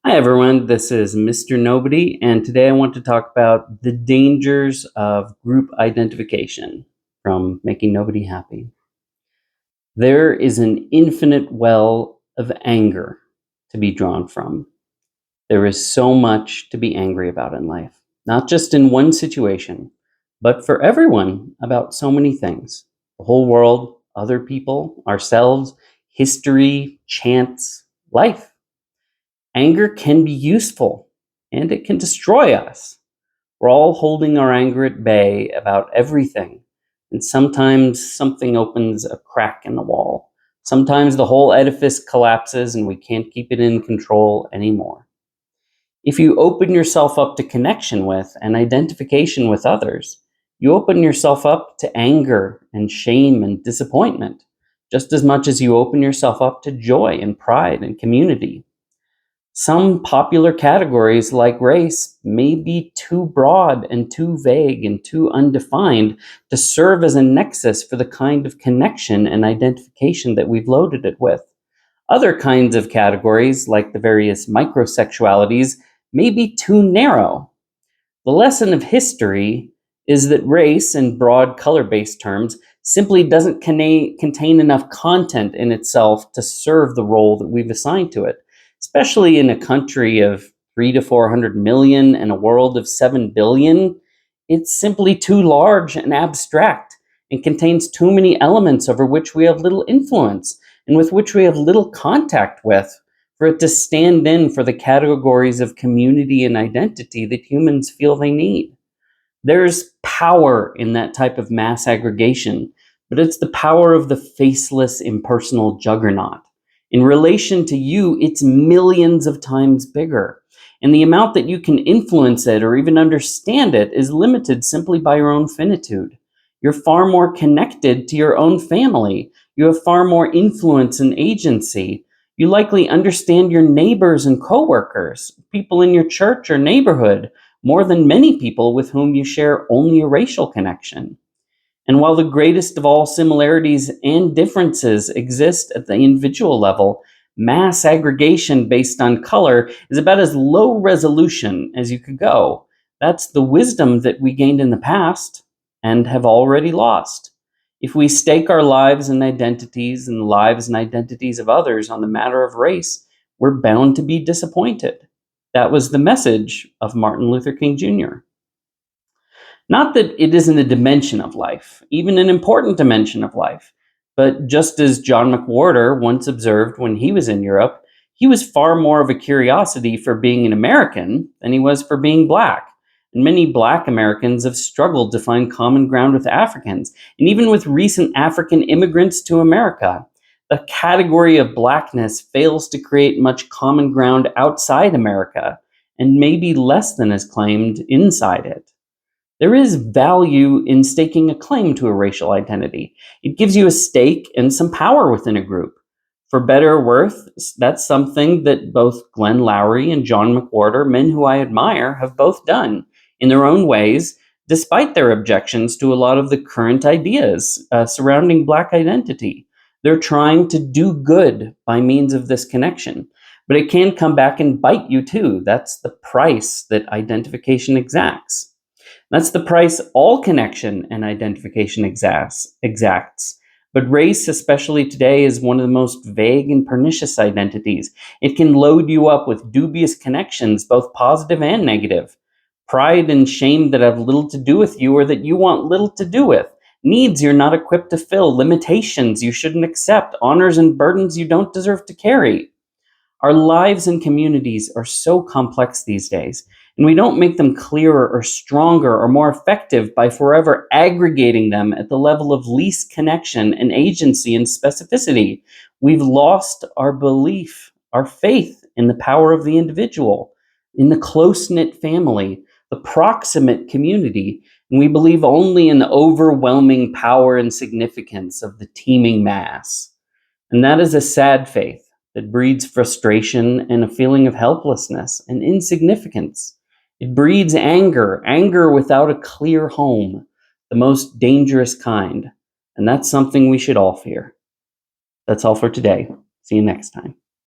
Hi, everyone. This is Mr. Nobody, and today I want to talk about the dangers of group identification from making nobody happy. There is an infinite well of anger to be drawn from. There is so much to be angry about in life, not just in one situation, but for everyone about so many things: the whole world, other people, ourselves, history, chance, life. Anger can be useful and it can destroy us. We're all holding our anger at bay about everything. And sometimes something opens a crack in the wall. Sometimes the whole edifice collapses and we can't keep it in control anymore. If you open yourself up to connection with and identification with others, you open yourself up to anger and shame and disappointment, just as much as you open yourself up to joy and pride and community. Some popular categories, like race, may be too broad and too vague and too undefined to serve as a nexus for the kind of connection and identification that we've loaded it with. Other kinds of categories, like the various microsexualities, may be too narrow. The lesson of history is that race, in broad color based terms, simply doesn't contain enough content in itself to serve the role that we've assigned to it, especially in a country of 3 to 400 million and a world of 7 billion. It's simply too large and abstract and contains too many elements over which we have little influence and with which we have little contact with for it to stand in for the categories of community and identity that humans feel they need. There's power in that type of mass aggregation, but it's the power of the faceless, impersonal juggernaut. In relation to you, it's millions of times bigger. And the amount that you can influence it or even understand it is limited simply by your own finitude. You're far more connected to your own family. You have far more influence and agency. You likely understand your neighbors and coworkers, people in your church or neighborhood, more than many people with whom you share only a racial connection. And while the greatest of all similarities and differences exist at the individual level, mass aggregation based on color is about as low resolution as you could go. That's the wisdom that we gained in the past and have already lost. If we stake our lives and identities and the lives and identities of others on the matter of race, we're bound to be disappointed. That was the message of Martin Luther King Jr. Not that it isn't a dimension of life, even an important dimension of life, but just as John McWhorter once observed when he was in Europe, he was far more of a curiosity for being an American than he was for being Black. And many Black Americans have struggled to find common ground with Africans, and even with recent African immigrants to America. The category of Blackness fails to create much common ground outside America, and maybe less than is claimed inside it. There is value in staking a claim to a racial identity. It gives you a stake and some power within a group. For better or worse, that's something that both Glenn Lowry and John McWhorter, men who I admire, have both done in their own ways, despite their objections to a lot of the current ideas surrounding Black identity. They're trying to do good by means of this connection. But it can come back and bite you too. That's the price that identification exacts. That's the price all connection and identification exacts. But race, especially today, is one of the most vague and pernicious identities. It can load you up with dubious connections, both positive and negative. Pride and shame that have little to do with you or that you want little to do with. Needs you're not equipped to fill, limitations you shouldn't accept, honors and burdens you don't deserve to carry. Our lives and communities are so complex these days, and we don't make them clearer or stronger or more effective by forever aggregating them at the level of least connection and agency and specificity. We've lost our belief, our faith in the power of the individual, in the close knit family, the proximate community, and we believe only in the overwhelming power and significance of the teeming mass. And that is a sad faith that breeds frustration and a feeling of helplessness and insignificance. It breeds anger, anger without a clear home, the most dangerous kind. And that's something we should all fear. That's all for today. See you next time.